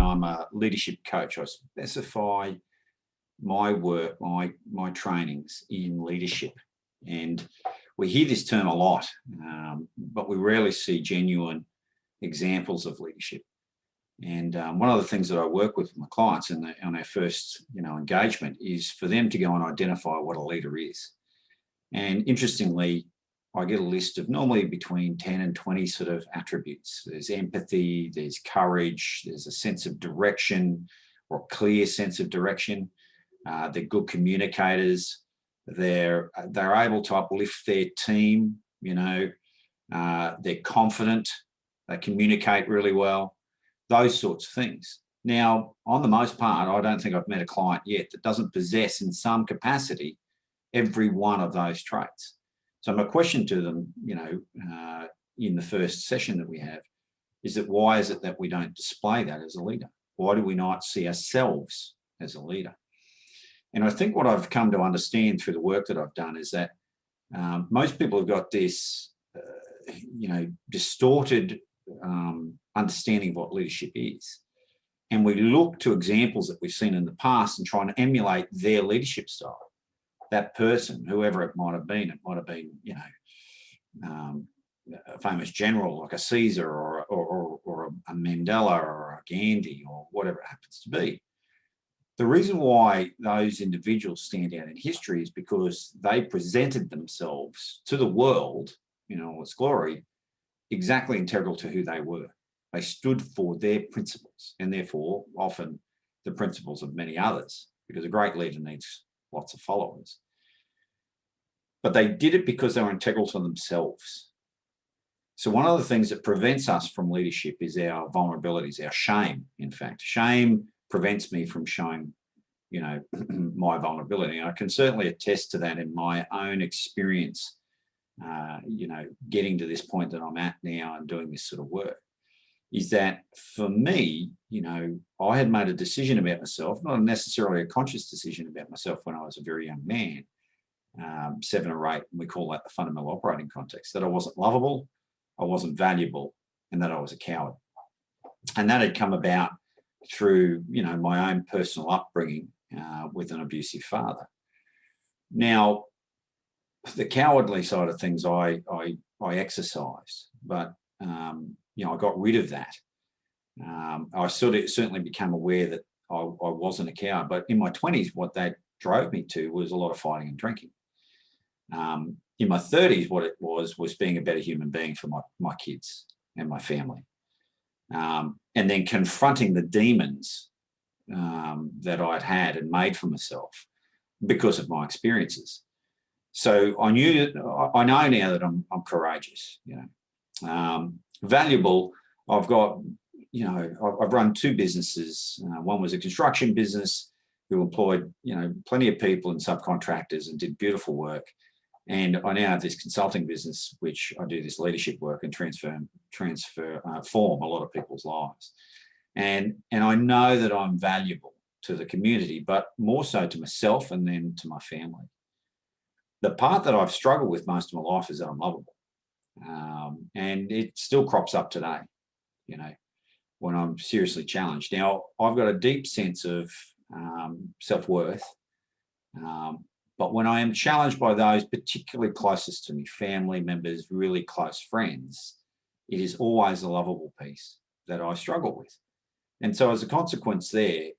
I'm a leadership coach. I specify my work, my trainings in leadership. And we hear this term a lot, but we rarely see genuine examples of leadership. And one of the things that I work with my clients on our first, engagement is for them to go and identify what a leader is. And interestingly, I get a list of normally between 10 and 20 sort of attributes. There's empathy, there's courage, there's a sense of direction or a clear sense of direction. They're good communicators. They're able to uplift their team. They're confident. They communicate really well. Those sorts of things. Now, on the most part, I don't think I've met a client yet that doesn't possess in some capacity every one of those traits. So my question to them, in the first session that we have, is that why is it that we don't display that as a leader? Why do we not see ourselves as a leader? And I think what I've come to understand through the work that I've done is that most people have got this, distorted understanding of what leadership is. And we look to examples that we've seen in the past and try and emulate their leadership style. That person, whoever it might have been, a famous general like a Caesar or a Mandela or a Gandhi or whatever it happens to be. The reason why those individuals stand out in history is because they presented themselves to the world, all its glory, exactly integral to who they were. They stood for their principles and therefore often the principles of many others, because a great leader needs lots of followers. But they did it because they were integral to themselves. So one of the things that prevents us from leadership is our vulnerabilities, our shame, in fact. Shame prevents me from showing, my vulnerability. And I can certainly attest to that in my own experience, getting to this point that I'm at now and doing this sort of work, is that for me, I had made a decision about myself, not necessarily a conscious decision about myself when I was a very young man, 7 or 8, and we call that the fundamental operating context, that I wasn't lovable, I wasn't valuable, and that I was a coward. And that had come about through, my own personal upbringing with an abusive father. Now, the cowardly side of things I exercised, but I got rid of that. I certainly became aware that I wasn't a coward, but in my 20s, what that drove me to was a lot of fighting and drinking. In my 30s, what it was being a better human being for my kids and my family. And then confronting the demons that I'd had and made for myself because of my experiences. So I know now that I'm courageous, valuable. I've got, I've run 2 businesses. One was a construction business who employed, plenty of people and subcontractors and did beautiful work. And I now have this consulting business, which I do this leadership work and form a lot of people's lives. And I know that I'm valuable to the community, but more so to myself and then to my family. The part that I've struggled with most of my life is that I'm lovable. And it still crops up today, when I'm seriously challenged. Now, I've got a deep sense of self-worth, but when I am challenged by those particularly closest to me, family members, really close friends, it is always a lovable piece that I struggle with. And so as a consequence there,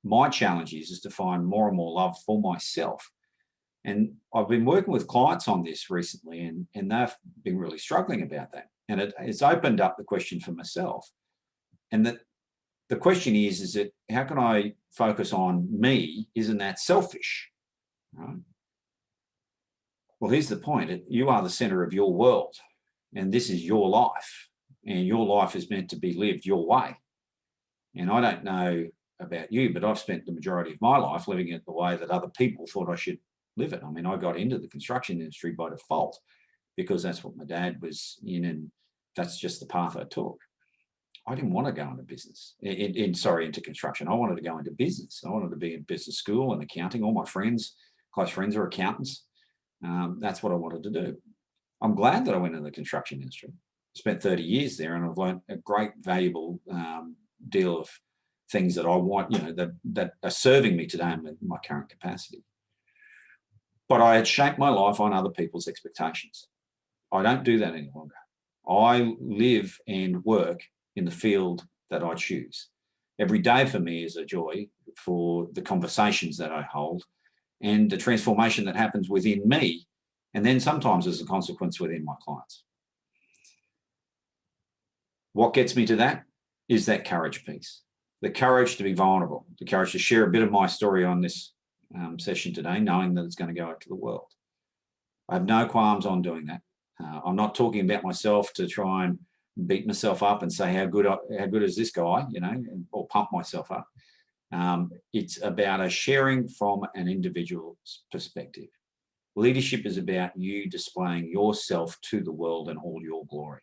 my challenge is to find more and more love for myself. And I've been working with clients on this recently, and they've been really struggling about that. And it's opened up the question for myself. And that the question is that how can I focus on me? Isn't that selfish? Right? Well, here's the point. You are the center of your world, and this is your life, and your life is meant to be lived your way. And I don't know about you, but I've spent the majority of my life living it the way that other people thought I should live it. I mean, I into the construction industry by default because that's what my dad was in, and that's just the path I took. I didn't want to go into business, into construction. I wanted to go into business. I wanted to be in business school and accounting. All my close friends are accountants. That's what I wanted to do. I'm glad that I went into the construction industry. Spent 30 years there, and I've learned a great, valuable deal of things that I want, that are serving me today in my current capacity. But I had shaped my life on other people's expectations. I don't do that any longer. I live and work in the field that I choose. Every day for me is a joy for the conversations that I hold and the transformation that happens within me, and then sometimes as a consequence within my clients. What gets me to that is that courage piece, the courage to be vulnerable, the courage to share a bit of my story on this session today, knowing that it's going to go out to the world. I have no qualms on doing that. I'm not talking about myself to try and beat myself up and say how good is this guy, or pump myself up. It's about a sharing from an individual's perspective. Leadership is about you displaying yourself to the world in all your glory,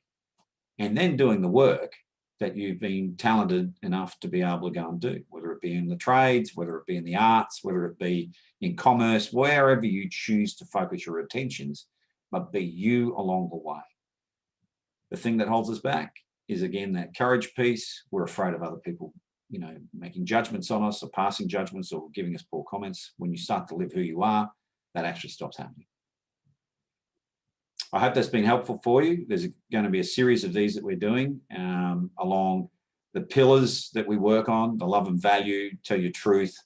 and then doing the work that you've been talented enough to be able to go and do, whether it be in the trades, whether it be in the arts, whether it be in commerce, wherever you choose to focus your attentions, but be you along the way. The thing that holds us back is, again, that courage piece. We're afraid of other people, making judgments on us or passing judgments or giving us poor comments. When you start to live who you are, that actually stops happening. I hope that's been helpful for you. There's going to be a series of these that we're doing along the pillars that we work on: the love and value, tell your truth,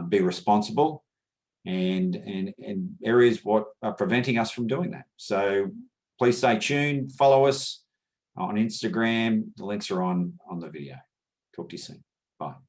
be responsible, and areas what are preventing us from doing that. So please stay tuned, follow us on Instagram. The links are on the video. Talk to you soon. Bye.